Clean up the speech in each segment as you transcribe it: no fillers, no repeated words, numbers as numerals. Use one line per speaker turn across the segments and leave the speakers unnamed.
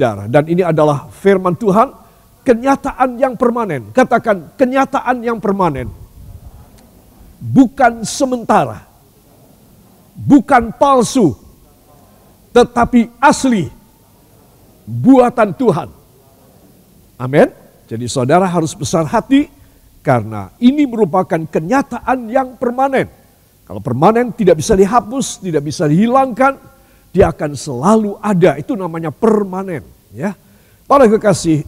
saudara. Dan ini adalah firman Tuhan, kenyataan yang permanen. Katakan, kenyataan yang permanen. Bukan sementara, bukan palsu, tetapi asli, buatan Tuhan. Amin. Jadi saudara harus besar hati, karena ini merupakan kenyataan yang permanen. Kalau permanen tidak bisa dihapus, tidak bisa dihilangkan, dia akan selalu ada. Itu namanya permanen. Ya, para kekasih,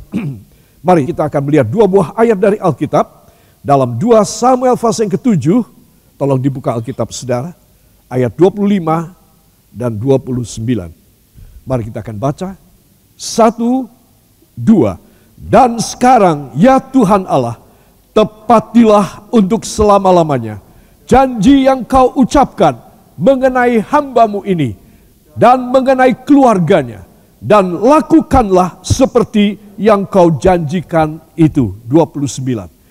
mari kita akan melihat dua buah ayat dari Alkitab. Dalam 2 Samuel pasal yang ke-7, tolong dibuka Alkitab saudara, ayat 25 dan 29. Mari kita akan baca. 1, 2. Dan sekarang ya Tuhan Allah, tepatilah untuk selama-lamanya janji yang kau ucapkan mengenai hamba-Mu ini dan mengenai keluarganya, dan lakukanlah seperti yang kau janjikan itu. 29.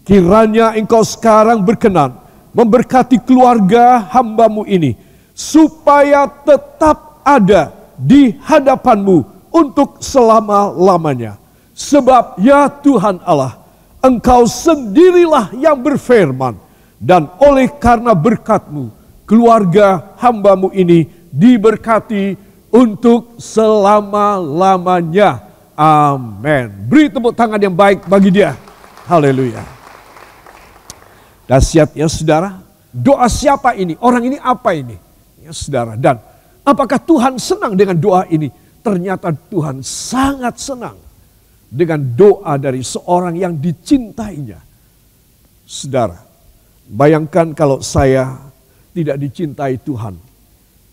Kiranya engkau sekarang berkenan memberkati keluarga hamba-Mu ini, supaya tetap ada di hadapan-Mu untuk selama-lamanya. Sebab ya Tuhan Allah, Engkau sendirilah yang berfirman, dan oleh karena berkat-Mu, keluarga hamba-Mu ini diberkati untuk selama-lamanya. Amin. Beri tepuk tangan yang baik bagi dia. Haleluya. Dahsyat ya saudara, doa siapa ini? Orang ini apa ini? Ya saudara, dan apakah Tuhan senang dengan doa ini? Ternyata Tuhan sangat senang dengan doa dari seorang yang dicintainya. Saudara, bayangkan kalau saya tidak dicintai Tuhan,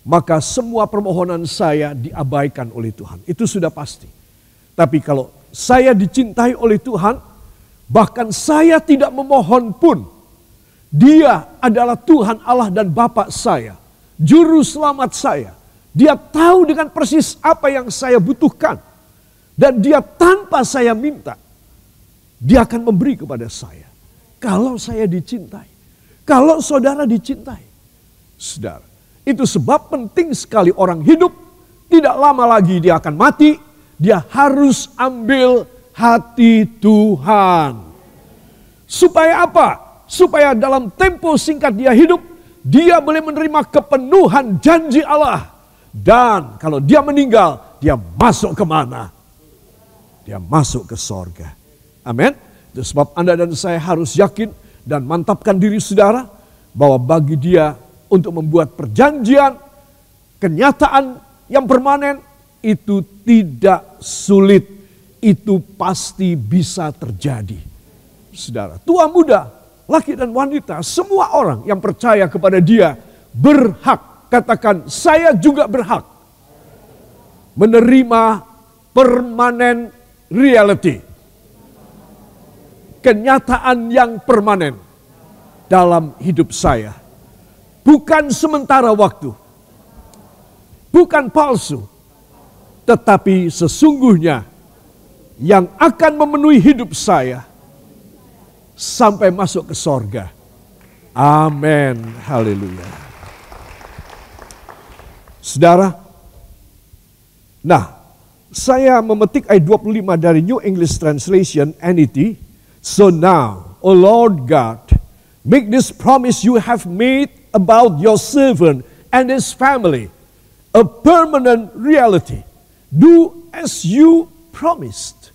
maka semua permohonan saya diabaikan oleh Tuhan. Itu sudah pasti. Tapi kalau saya dicintai oleh Tuhan, bahkan saya tidak memohon pun, Dia adalah Tuhan Allah dan Bapa saya, Juru Selamat saya. Dia tahu dengan persis apa yang saya butuhkan. Dan Dia tanpa saya minta, Dia akan memberi kepada saya. Kalau saya dicintai, kalau saudara dicintai. Saudara, itu sebab penting sekali orang hidup, tidak lama lagi dia akan mati. Dia harus ambil hati Tuhan. Supaya apa? Supaya dalam tempo singkat dia hidup, dia boleh menerima kepenuhan janji Allah. Dan kalau dia meninggal, dia masuk kemana? Dia masuk ke sorga. Amin. Itu sebab Anda dan saya harus yakin dan mantapkan diri saudara, bahwa bagi dia untuk membuat perjanjian, kenyataan yang permanen, itu tidak sulit. Itu pasti bisa terjadi. Saudara, tua muda, laki dan wanita, semua orang yang percaya kepada dia berhak. Katakan, saya juga berhak menerima permanent reality. Kenyataan yang permanen dalam hidup saya. Bukan sementara waktu. Bukan palsu. Tetapi sesungguhnya yang akan memenuhi hidup saya sampai masuk ke sorga. Amin. Haleluya. Saudara, nah, saya memetik ayat 25 dari New English Translation, NET. So now, O Lord God, make this promise you have made about your servant and his family a permanent reality. Do as you promised.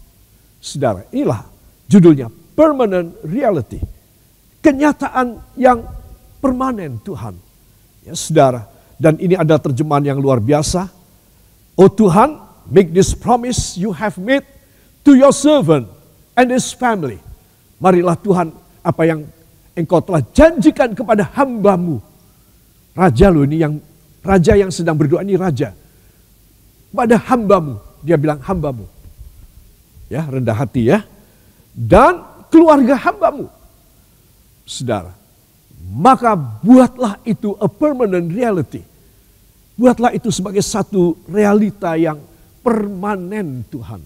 Saudara, inilah judulnya, permanent reality. Kenyataan yang permanen Tuhan. Ya saudara, dan ini ada terjemahan yang luar biasa. Oh Tuhan, make this promise you have made to your servant and his family. Marilah Tuhan, apa yang engkau telah janjikan kepada hamba-Mu. Raja loh ini, yang raja yang sedang berdoa ini raja. Pada hamba-Mu, dia bilang hamba-Mu. Ya, rendah hati ya. Dan keluarga hamba-Mu. Saudara, maka buatlah itu a permanent reality. Buatlah itu sebagai satu realita yang permanen Tuhan.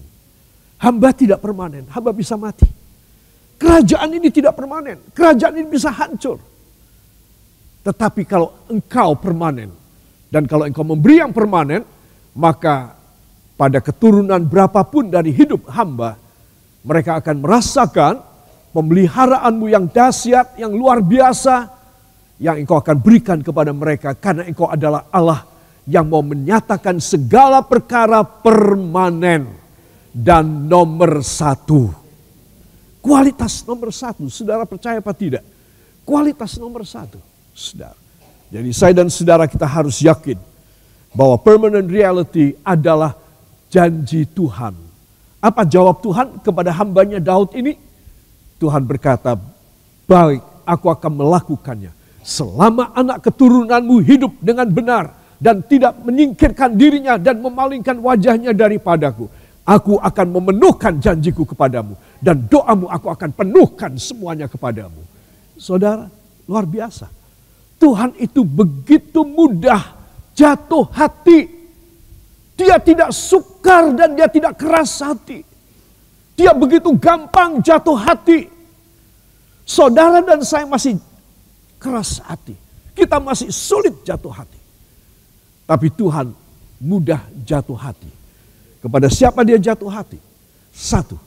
Hamba tidak permanen, hamba bisa mati. Kerajaan ini tidak permanen, kerajaan ini bisa hancur. Tetapi kalau engkau permanen, dan kalau engkau memberi yang permanen, maka pada keturunan berapapun dari hidup hamba, mereka akan merasakan pemeliharaanmu yang dahsyat, yang luar biasa, yang engkau akan berikan kepada mereka. Karena engkau adalah Allah yang mau menyatakan segala perkara permanen dan nomor satu. Kualitas nomor satu, saudara percaya apa tidak? Kualitas nomor satu, saudara. Jadi saya dan saudara kita harus yakin bahwa permanent reality adalah janji Tuhan. Apa jawab Tuhan kepada hambanya Daud ini? Tuhan berkata, baik, aku akan melakukannya. Selama anak keturunanmu hidup dengan benar dan tidak menyingkirkan dirinya dan memalingkan wajahnya daripadaku, aku akan memenuhkan janjiku kepadamu dan doamu aku akan penuhkan semuanya kepadamu. Saudara, luar biasa. Tuhan itu begitu mudah jatuh hati. Dia tidak sukar dan dia tidak keras hati. Dia begitu gampang jatuh hati. Saudara dan saya masih keras hati. Kita masih sulit jatuh hati. Tapi Tuhan mudah jatuh hati. Kepada siapa dia jatuh hati? Satu,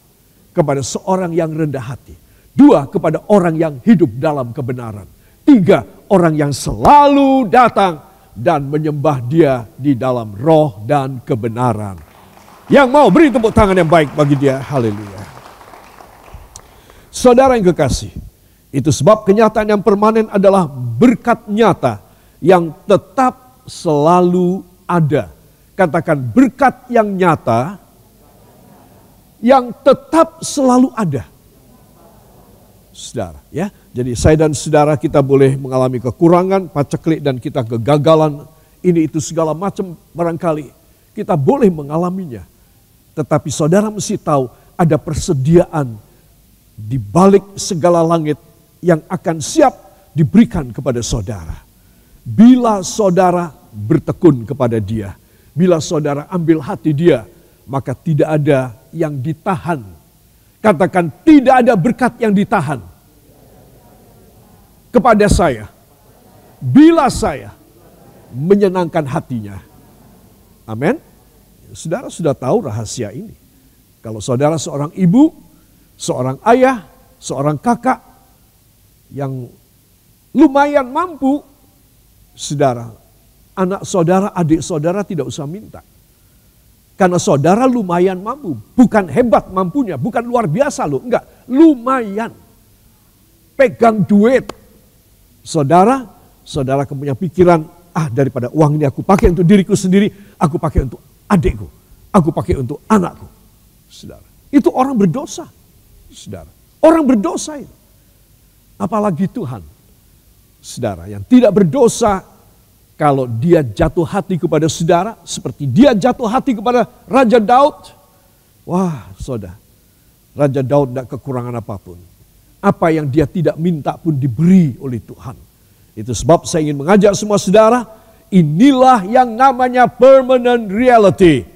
kepada seorang yang rendah hati. Dua, kepada orang yang hidup dalam kebenaran. Tiga, orang yang selalu datang dan menyembah dia di dalam roh dan kebenaran. Yang mau beri tepuk tangan yang baik bagi dia. Haleluya. Saudara yang kekasih, itu sebab kenyataan yang permanen adalah berkat nyata yang tetap selalu ada. Katakan berkat yang nyata yang tetap selalu ada. Saudara, ya. Jadi saya dan saudara kita boleh mengalami kekurangan, paceklik dan kita kegagalan. Ini itu segala macam barangkali kita boleh mengalaminya. Tetapi saudara mesti tahu ada persediaan di balik segala langit yang akan siap diberikan kepada saudara. Bila saudara bertekun kepada dia, bila saudara ambil hati dia, maka tidak ada yang ditahan. Katakan tidak ada berkat yang ditahan kepada saya. Bila saya menyenangkan hatinya. Amin. Saudara sudah tahu rahasia ini. Kalau saudara seorang ibu, seorang ayah, seorang kakak yang lumayan mampu, saudara, anak saudara, adik saudara tidak usah minta. Karena saudara lumayan mampu, bukan hebat mampunya, bukan luar biasa loh, enggak, lumayan. Pegang duit. Saudara punya pikiran, daripada uang ini aku pakai untuk diriku sendiri, aku pakai untuk adikku, aku pakai untuk anakku. Saudara, itu orang berdosa. Saudara, orang berdosa itu. Apalagi Tuhan. Saudara, yang tidak berdosa, kalau dia jatuh hati kepada saudara, seperti dia jatuh hati kepada Raja Daud. Wah, saudara, Raja Daud tidak kekurangan apapun. Apa yang dia tidak minta pun diberi oleh Tuhan. Itu sebab saya ingin mengajak semua saudara, inilah yang namanya permanent reality.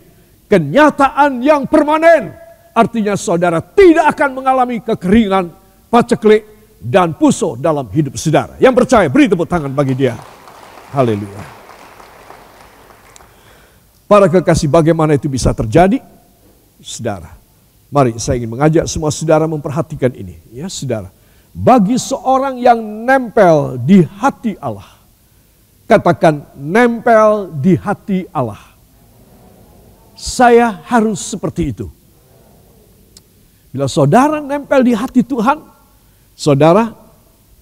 Kenyataan yang permanen. Artinya saudara tidak akan mengalami kekeringan, paceklik, dan puso dalam hidup saudara. Yang percaya, beri tepuk tangan bagi dia. Haleluya. Para kekasih, bagaimana itu bisa terjadi? Saudara, mari saya ingin mengajak semua saudara memperhatikan ini. Ya saudara, bagi seorang yang nempel di hati Allah. Katakan nempel di hati Allah. Saya harus seperti itu. Bila saudara nempel di hati Tuhan, saudara,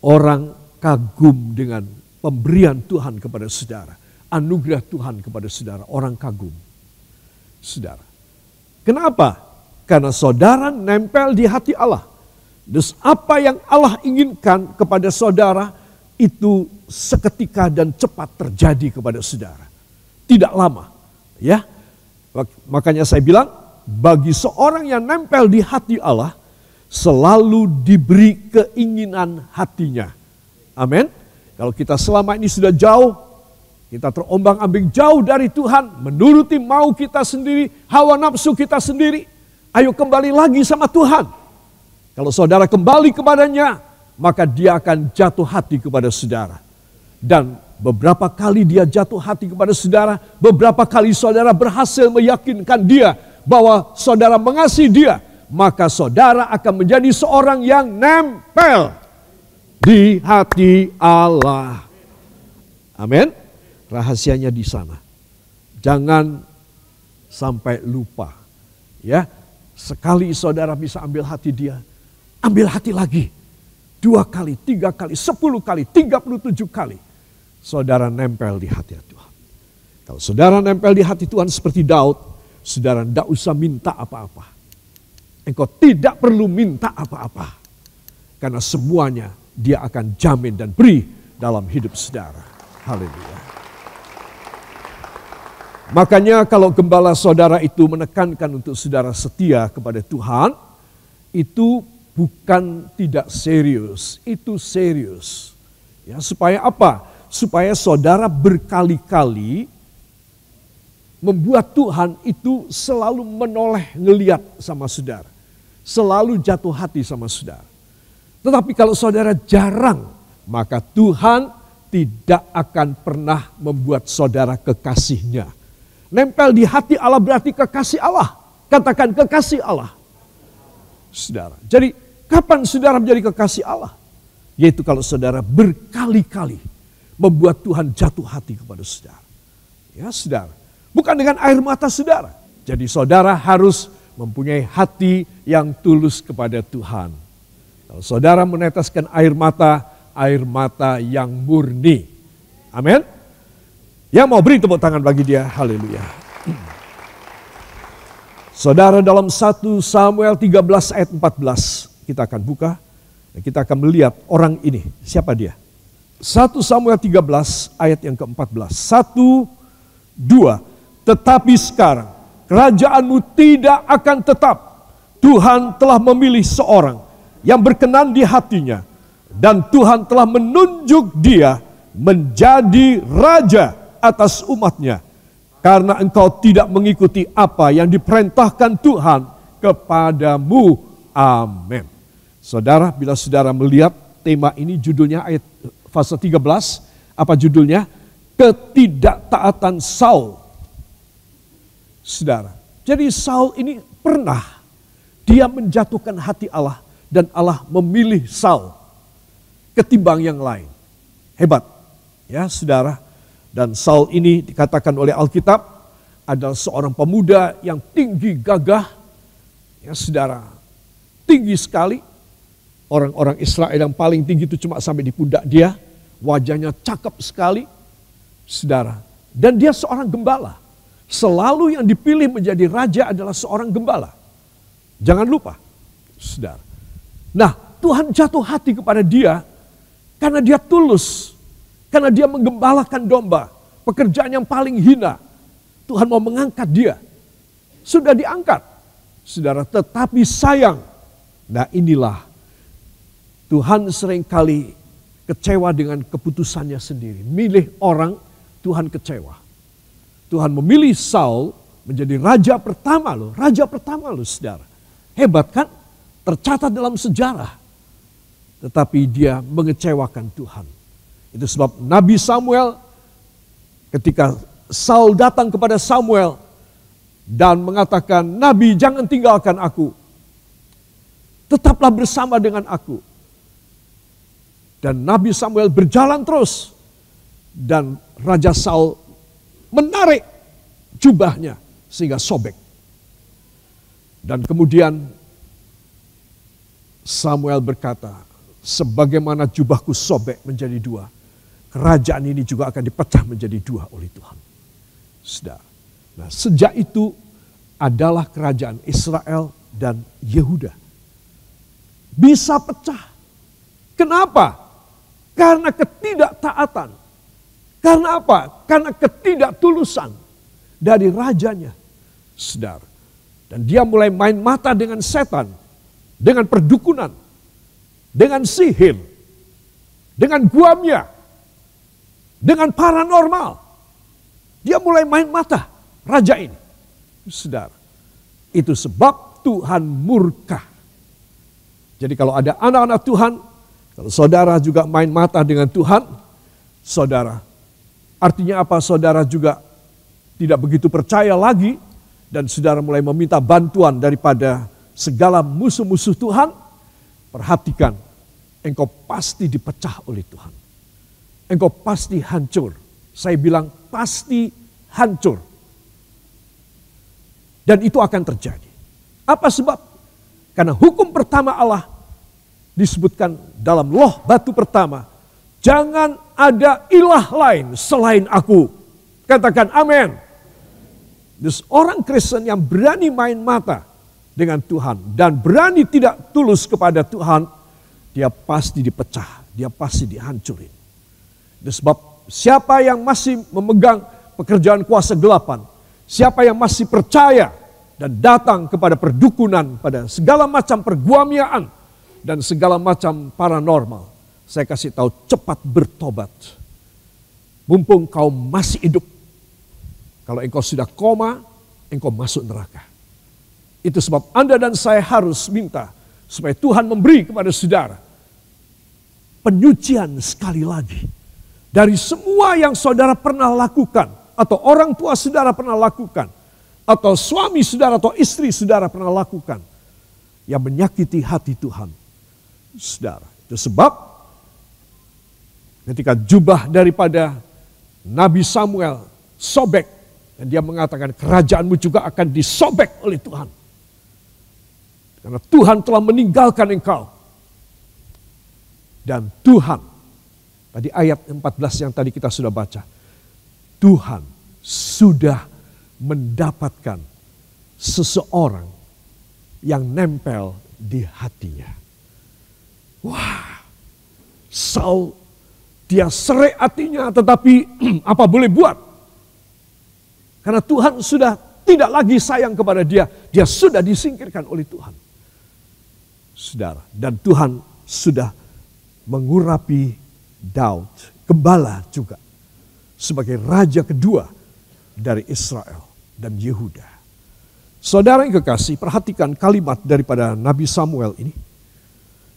orang kagum dengan pemberian Tuhan kepada saudara. Anugerah Tuhan kepada saudara, orang kagum. Saudara. Kenapa? Karena saudara nempel di hati Allah. Terus apa yang Allah inginkan kepada saudara, itu seketika dan cepat terjadi kepada saudara. Tidak lama. Ya. Makanya saya bilang, bagi seorang yang nempel di hati Allah, selalu diberi keinginan hatinya. Amin. Kalau kita selama ini sudah jauh, kita terombang-ambing jauh dari Tuhan, menuruti mau kita sendiri, hawa nafsu kita sendiri, ayo kembali lagi sama Tuhan. Kalau saudara kembali kepadanya, maka dia akan jatuh hati kepada saudara. Dan beberapa kali dia jatuh hati kepada saudara, beberapa kali saudara berhasil meyakinkan dia bahwa saudara mengasihi dia, maka saudara akan menjadi seorang yang nempel di hati Allah. Amin. Rahasianya di sana. Jangan sampai lupa. Ya, sekali saudara bisa ambil hati dia, ambil hati lagi. 2 kali, 3 kali, 10 kali, 37 kali. Saudara nempel di hati Tuhan. Kalau saudara nempel di hati Tuhan seperti Daud, saudara tidak usah minta apa-apa. Engkau tidak perlu minta apa-apa. Karena semuanya dia akan jamin dan beri dalam hidup saudara. Haleluya. Makanya kalau gembala saudara itu menekankan untuk saudara setia kepada Tuhan, itu bukan tidak serius, itu serius. Ya, supaya apa? Supaya saudara berkali-kali membuat Tuhan itu selalu menoleh ngeliat sama saudara. Selalu jatuh hati sama saudara. Tetapi kalau saudara jarang, maka Tuhan tidak akan pernah membuat saudara kekasihnya. Nempel di hati Allah berarti kekasih Allah. Katakan kekasih Allah. Saudara. Jadi kapan saudara menjadi kekasih Allah? Yaitu kalau saudara berkali-kali membuat Tuhan jatuh hati kepada saudara. Ya saudara. Bukan dengan air mata saudara. Jadi saudara harus mempunyai hati yang tulus kepada Tuhan. Kalau saudara meneteskan air mata yang murni. Amin. Yang mau beri tepuk tangan bagi dia, haleluya. Saudara, dalam 1 Samuel 13 ayat 14, kita akan buka, dan kita akan melihat orang ini, siapa dia? 1 Samuel 13 ayat yang ke-14, 1, 2, tetapi sekarang kerajaanmu tidak akan tetap, Tuhan telah memilih seorang yang berkenan di hatinya, dan Tuhan telah menunjuk dia menjadi raja atas umatnya, karena engkau tidak mengikuti apa yang diperintahkan Tuhan kepadamu. Amin. Saudara, bila saudara melihat tema ini, judulnya ayat fase 13, apa judulnya? Ketidaktaatan Saul. Saudara, jadi Saul ini pernah dia menjatuhkan hati Allah dan Allah memilih Saul ketimbang yang lain. Hebat, ya saudara. Dan Saul ini dikatakan oleh Alkitab adalah seorang pemuda yang tinggi gagah, ya saudara, tinggi sekali. Orang-orang Israel yang paling tinggi itu cuma sampai di pundak dia, wajahnya cakep sekali, saudara. Dan dia seorang gembala. Selalu yang dipilih menjadi raja adalah seorang gembala. Jangan lupa, saudara. Nah, Tuhan jatuh hati kepada dia karena dia tulus. Karena dia menggembalakan domba, pekerjaan yang paling hina. Tuhan mau mengangkat dia. Sudah diangkat, saudara, tetapi sayang. Nah inilah, Tuhan seringkali kecewa dengan keputusannya sendiri. Milih orang, Tuhan kecewa. Tuhan memilih Saul menjadi raja pertama loh. Raja pertama loh saudara. Hebat kan? Tercatat dalam sejarah. Tetapi dia mengecewakan Tuhan. Itu sebab Nabi Samuel ketika Saul datang kepada Samuel dan mengatakan, Nabi jangan tinggalkan aku. Tetaplah bersama dengan aku. Dan Nabi Samuel berjalan terus. Dan Raja Saul menarik jubahnya sehingga sobek. Dan kemudian Samuel berkata, sebagaimana jubahku sobek menjadi 2, kerajaan ini juga akan dipecah menjadi 2 oleh Tuhan. Saudara. Nah, sejak itu adalah kerajaan Israel dan Yehuda. Bisa pecah. Kenapa? Karena ketidaktaatan. Karena apa? Karena ketidaktulusan dari rajanya. Saudara. Dan dia mulai main mata dengan setan, dengan perdukunan, dengan sihir, dengan guamnya, dengan paranormal. Dia mulai main mata raja ini. Saudara, itu sebab Tuhan murka. Jadi kalau ada anak-anak Tuhan, kalau saudara juga main mata dengan Tuhan, saudara. Artinya apa? Saudara juga tidak begitu percaya lagi dan saudara mulai meminta bantuan daripada segala musuh-musuh Tuhan. Perhatikan, engkau pasti dipecah oleh Tuhan. Engkau pasti hancur. Saya bilang pasti hancur. Dan itu akan terjadi. Apa sebab? Karena hukum pertama Allah disebutkan dalam Loh batu pertama. Jangan ada ilah lain selain aku. Katakan amin. Terus orang Kristen yang berani main mata dengan Tuhan dan berani tidak tulus kepada Tuhan, dia pasti dipecah, dia pasti dihancurin. Sebab siapa yang masih memegang pekerjaan kuasa gelapan, siapa yang masih percaya dan datang kepada perdukunan, pada segala macam perguamiaan dan segala macam paranormal, saya kasih tahu cepat bertobat. Mumpung kau masih hidup. Kalau engkau sudah koma, engkau masuk neraka. Itu sebab Anda dan saya harus minta supaya Tuhan memberi kepada saudara penyucian sekali lagi. Dari semua yang saudara pernah lakukan, atau orang tua saudara pernah lakukan, atau suami saudara atau istri saudara pernah lakukan, yang menyakiti hati Tuhan. Saudara, itu sebab ketika jubah daripada Nabi Samuel sobek, dan dia mengatakan kerajaanmu juga akan disobek oleh Tuhan. Karena Tuhan telah meninggalkan engkau. Dan Tuhan, tadi ayat 14 yang tadi kita sudah baca, Tuhan sudah mendapatkan seseorang yang nempel di hatinya. Wah, Saul, dia serik hatinya, tetapi apa boleh buat? Karena Tuhan sudah tidak lagi sayang kepada dia. Dia sudah disingkirkan oleh Tuhan. Saudara, dan Tuhan sudah mengurapi Daud, gembala juga, sebagai raja kedua dari Israel dan Yehuda. Saudara yang kekasih, perhatikan kalimat daripada Nabi Samuel ini.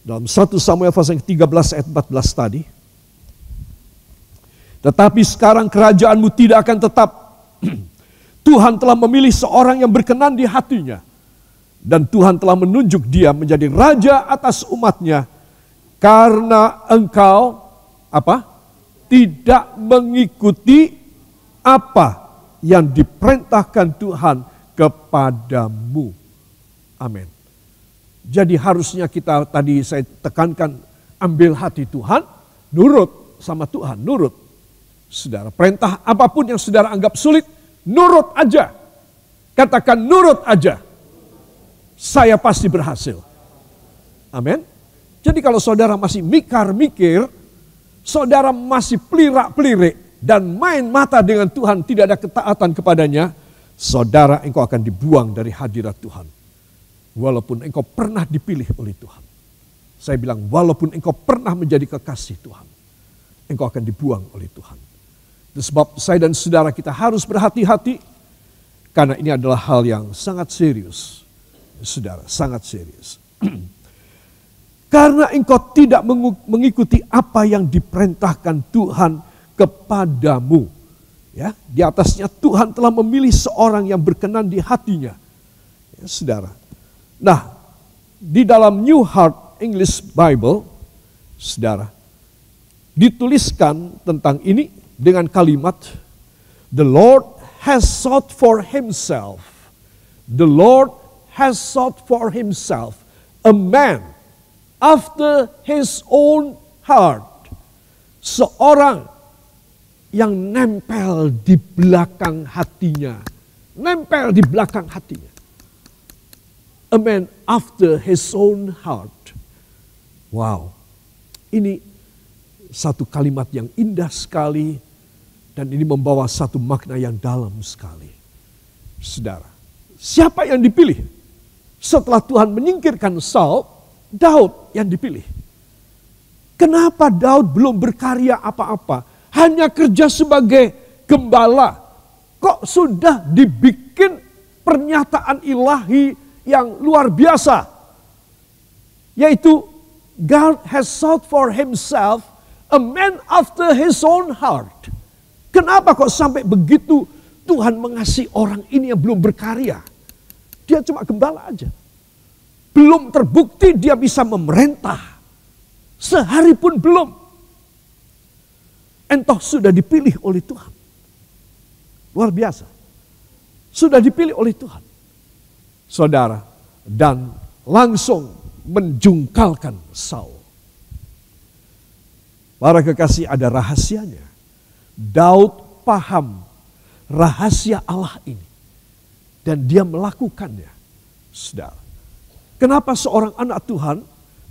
Dalam 1 Samuel pasal 13 ayat 14 tadi. Tetapi sekarang kerajaanmu tidak akan tetap. Tuhan telah memilih seorang yang berkenan di hatinya. Dan Tuhan telah menunjuk dia menjadi raja atas umatnya. Karena engkau tidak mengikuti apa yang diperintahkan Tuhan kepadamu. Amin. Jadi harusnya kita tadi saya tekankan, ambil hati Tuhan, nurut sama Tuhan, nurut. Saudara, perintah apapun yang saudara anggap sulit, nurut aja. Katakan nurut aja. Saya pasti berhasil. Amin. Jadi kalau saudara masih mikir, saudara masih pelirak-pelirik dan main mata dengan Tuhan, tidak ada ketaatan kepadanya, saudara, engkau akan dibuang dari hadirat Tuhan. Walaupun engkau pernah dipilih oleh Tuhan. Saya bilang, walaupun engkau pernah menjadi kekasih Tuhan, engkau akan dibuang oleh Tuhan. Itu sebab saya dan saudara kita harus berhati-hati, karena ini adalah hal yang sangat serius. Saudara, sangat serius. Karena engkau tidak mengikuti apa yang diperintahkan Tuhan kepadamu. Ya, di atasnya Tuhan telah memilih seorang yang berkenan di hatinya. Ya, saudara. Nah, di dalam New Heart English Bible, saudara, dituliskan tentang ini dengan kalimat, The Lord has sought for himself. The Lord has sought for himself a man after his own heart. Seorang yang nempel di belakang hatinya. Nempel di belakang hatinya. A man after his own heart. Wow. Ini satu kalimat yang indah sekali. Dan ini membawa satu makna yang dalam sekali. Saudara, siapa yang dipilih? Setelah Tuhan menyingkirkan Saul, Daud yang dipilih. Kenapa Daud belum berkarya apa-apa? Hanya kerja sebagai gembala. Kok sudah dibikin pernyataan ilahi yang luar biasa? Yaitu, God has sought for himself A man after his own heart. Kenapa kok sampai begitu Tuhan mengasihi orang ini yang belum berkarya? Dia cuma gembala aja. Belum terbukti dia bisa memerintah. Sehari pun belum. Entah sudah dipilih oleh Tuhan. Luar biasa. Sudah dipilih oleh Tuhan. Saudara, dan langsung menjungkalkan Saul. Para kekasih, ada rahasianya. Daud paham rahasia Allah ini. Dan dia melakukannya. Saudara. Kenapa seorang anak Tuhan,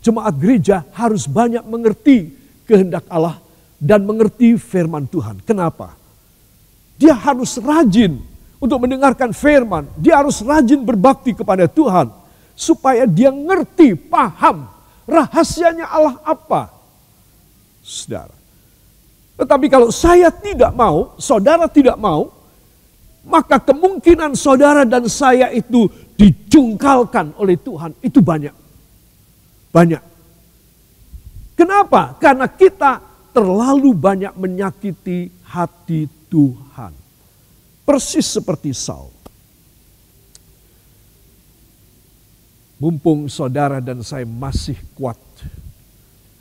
jemaat gereja harus banyak mengerti kehendak Allah dan mengerti firman Tuhan. Kenapa? Dia harus rajin untuk mendengarkan firman. Dia harus rajin berbakti kepada Tuhan. Supaya dia ngerti, paham rahasianya Allah apa. Saudara. Tetapi kalau saya tidak mau, saudara tidak mau, maka kemungkinan saudara dan saya itu dijungkalkan oleh Tuhan itu banyak. Banyak. Kenapa? Karena kita terlalu banyak menyakiti hati Tuhan. Persis seperti Saul. Mumpung saudara dan saya masih kuat.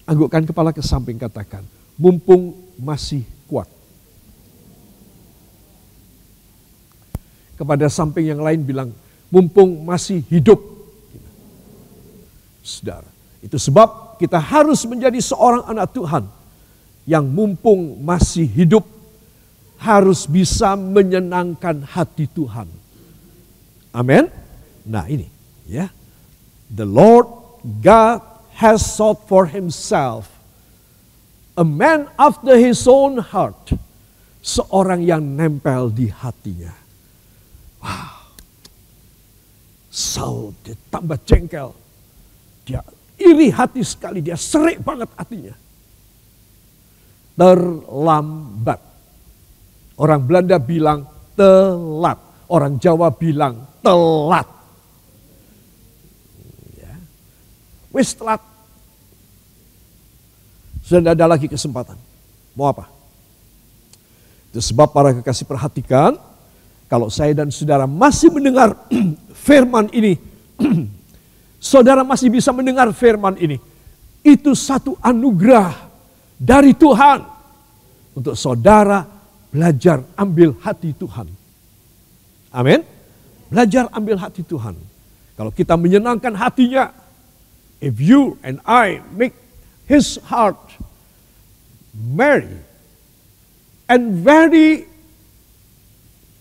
Anggukkan kepala ke samping, katakan, mumpung masih kuat. Kepada samping yang lain bilang, mumpung masih hidup. Saudara, itu sebab kita harus menjadi seorang anak Tuhan yang mumpung masih hidup harus bisa menyenangkan hati Tuhan. Amin. Nah ini ya. The Lord God has sought for himself a man after his own heart. Seorang yang nempel di hatinya. Wow. Saul dia tambah jengkel. Dia iri hati sekali. Dia serik banget hatinya. Terlambat. Orang Belanda bilang telat. Orang Jawa bilang telat. Ya. Wis telat. Sudah ada lagi kesempatan. Mau apa? Itu sebab para kekasih perhatikan. Kalau saya dan saudara masih mendengar firman ini. Saudara masih bisa mendengar firman ini. Itu satu anugerah dari Tuhan. Untuk saudara belajar ambil hati Tuhan. Amin. Belajar ambil hati Tuhan. Kalau kita menyenangkan hatinya. If you and I make his heart merry. And very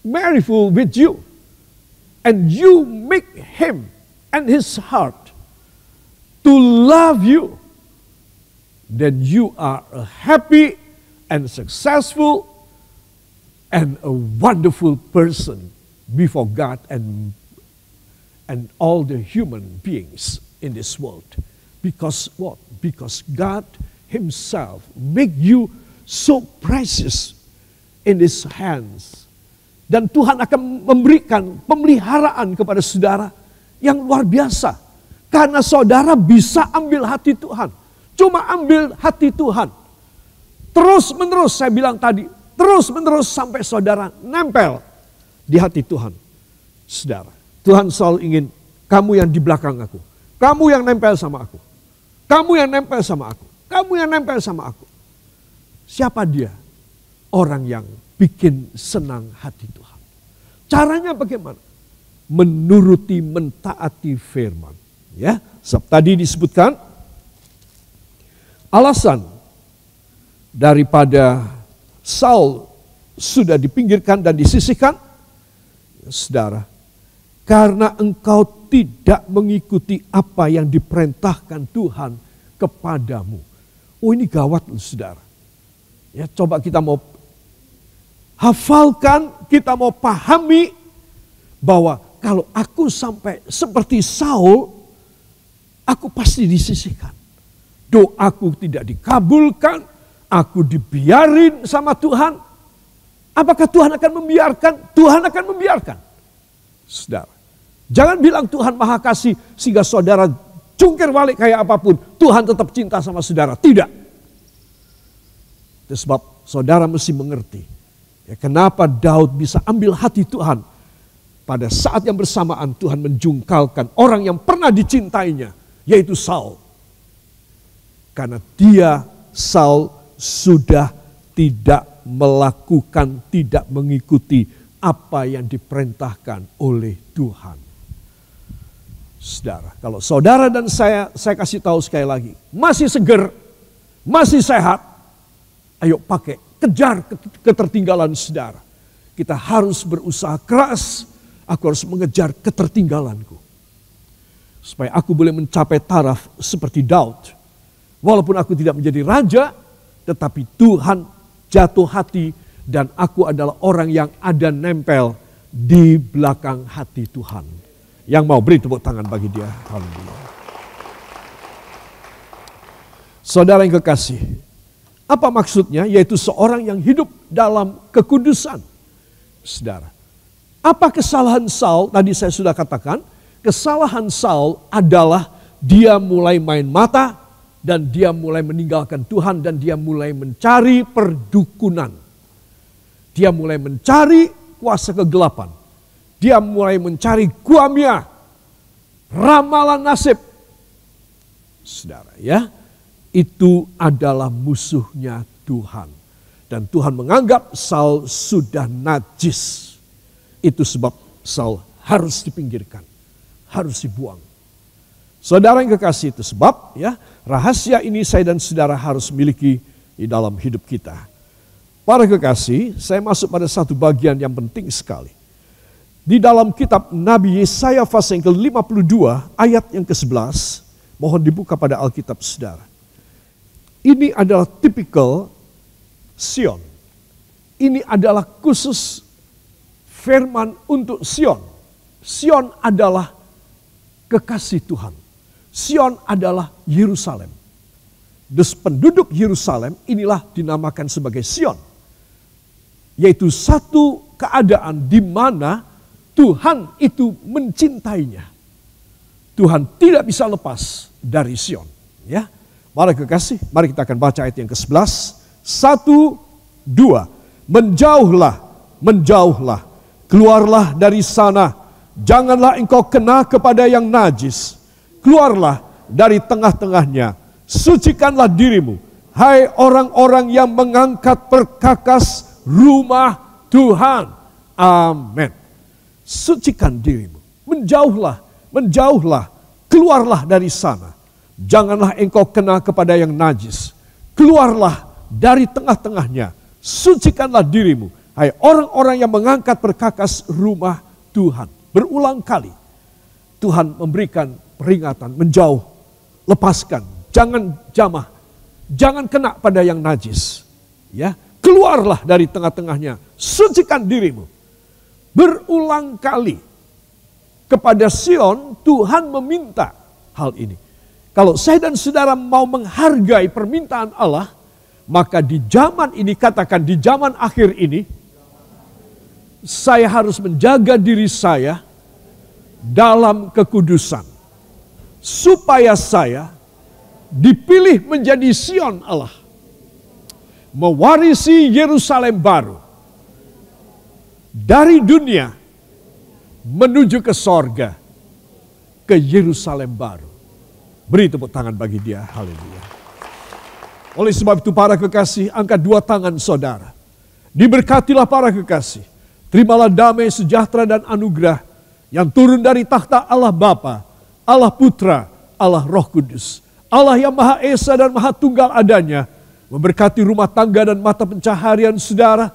merryful with you. And you make him and his heart to love you. Then you are a happy and successful and a wonderful person before God and all the human beings in this world. Because what? Because God himself make you so precious in his hands. Dan Tuhan akan memberikan pemeliharaan kepada saudara yang luar biasa. Karena saudara bisa ambil hati Tuhan. Cuma ambil hati Tuhan. Terus menerus saya bilang tadi. Terus menerus sampai saudara nempel di hati Tuhan. Saudara, Tuhan selalu ingin kamu yang di belakang aku. Kamu yang nempel sama aku. Kamu yang nempel sama aku. Kamu yang nempel sama aku. Siapa dia? Orang yang bikin senang hati Tuhan. Caranya bagaimana? Menuruti, mentaati firman. Ya, tadi disebutkan alasan daripada Saul sudah dipinggirkan dan disisihkan. Saudara, karena engkau tidak mengikuti apa yang diperintahkan Tuhan kepadamu. Oh, ini gawat loh, saudara. Ya, coba kita mau hafalkan, kita mau pahami bahwa kalau aku sampai seperti Saul, aku pasti disisihkan. Doaku tidak dikabulkan, aku dibiarin sama Tuhan. Apakah Tuhan akan membiarkan? Tuhan akan membiarkan. Saudara, jangan bilang Tuhan maha kasih sehingga saudara jungkir balik kayak apapun. Tuhan tetap cinta sama saudara. Tidak. Itu sebab saudara mesti mengerti ya, kenapa Daud bisa ambil hati Tuhan. Pada saat yang bersamaan Tuhan menjungkalkan orang yang pernah dicintainya, yaitu Saul. Karena Saul sudah tidak melakukan, tidak mengikuti apa yang diperintahkan oleh Tuhan. Saudara, kalau saudara dan saya kasih tahu sekali lagi, masih seger, masih sehat, ayo pakai, kejar ketertinggalan saudara. Kita harus berusaha keras, aku harus mengejar ketertinggalanku. Supaya aku boleh mencapai taraf seperti Daud. Walaupun aku tidak menjadi raja, tetapi Tuhan jatuh hati dan aku adalah orang yang ada nempel di belakang hati Tuhan. Yang mau beri tepuk tangan bagi dia. Haleluya. Saudara yang kekasih, apa maksudnya? Yaitu seorang yang hidup dalam kekudusan. Saudara, apa kesalahan Saul? Tadi saya sudah katakan, kesalahan Saul adalah dia mulai main mata dan dia mulai meninggalkan Tuhan dan dia mulai mencari perdukunan. Dia mulai mencari kuasa kegelapan. Dia mulai mencari guamia, ramalan nasib. Saudara ya, itu adalah musuhnya Tuhan. Dan Tuhan menganggap Saul sudah najis. Itu sebab Saul harus dipinggirkan, harus dibuang. Saudara yang kekasih, itu sebab ya rahasia ini saya dan saudara harus miliki di dalam hidup kita. Para kekasih, saya masuk pada satu bagian yang penting sekali. Di dalam kitab Nabi Yesaya pasal yang ke-52 ayat yang ke-11, mohon dibuka pada Alkitab saudara. Ini adalah tipikal Sion. Ini adalah khusus firman untuk Sion. Sion adalah kekasih Tuhan. Sion adalah Yerusalem. Dus penduduk Yerusalem inilah dinamakan sebagai Sion. Yaitu satu keadaan di mana Tuhan itu mencintainya. Tuhan tidak bisa lepas dari Sion. Ya, mari kekasih, mari kita akan baca ayat yang ke-11. 1, 2. Menjauhlah, menjauhlah, keluarlah dari sana. Janganlah engkau kena kepada yang najis. Keluarlah dari tengah-tengahnya. Sucikanlah dirimu, hai orang-orang yang mengangkat perkakas rumah Tuhan. Amin. Sucikan dirimu, menjauhlah, menjauhlah, keluarlah dari sana. Janganlah engkau kena kepada yang najis. Keluarlah dari tengah-tengahnya. Sucikanlah dirimu, hai orang-orang yang mengangkat perkakas rumah Tuhan. Berulang kali Tuhan memberikan peringatan, menjauh, lepaskan, jangan jamah, jangan kena pada yang najis. Ya, keluarlah dari tengah-tengahnya, sucikan dirimu. Berulang kali kepada Sion Tuhan meminta hal ini. Kalau saya dan saudara mau menghargai permintaan Allah, maka di zaman ini, katakan di zaman akhir ini, saya harus menjaga diri saya dalam kekudusan. Supaya saya dipilih menjadi Sion Allah. Mewarisi Yerusalem baru. Dari dunia menuju ke sorga, ke Yerusalem baru. Beri tepuk tangan bagi dia, haleluya. Oleh sebab itu para kekasih, angkat dua tangan saudara. Diberkatilah para kekasih. Terimalah damai, sejahtera dan anugerah yang turun dari takhta Allah Bapa, Allah Putra, Allah Roh Kudus. Allah yang Maha Esa dan Maha Tunggal adanya, memberkati rumah tangga dan mata pencaharian saudara,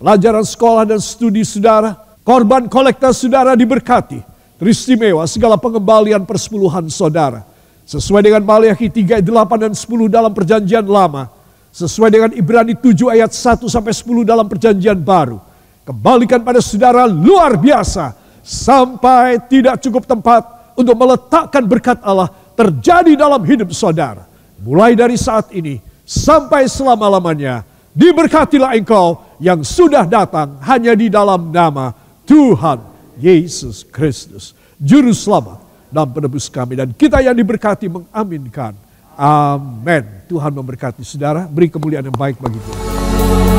pelajaran sekolah dan studi saudara, korban kolekta saudara diberkati, teristimewa segala pengembalian persepuluhan saudara. Sesuai dengan Maliaki 3 ayat 8 dan 10 dalam perjanjian lama, sesuai dengan Ibrani 7 ayat 1 sampai 10 dalam perjanjian baru. Kembalikan pada saudara luar biasa, sampai tidak cukup tempat untuk meletakkan berkat Allah terjadi dalam hidup saudara. Mulai dari saat ini sampai selama-lamanya, diberkatilah engkau yang sudah datang hanya di dalam nama Tuhan Yesus Kristus, Juru Selamat dan Penebus kami. Dan kita yang diberkati mengaminkan. Amin. Tuhan memberkati saudara. Beri kemuliaan yang baik bagi Tuhan.
Yesus.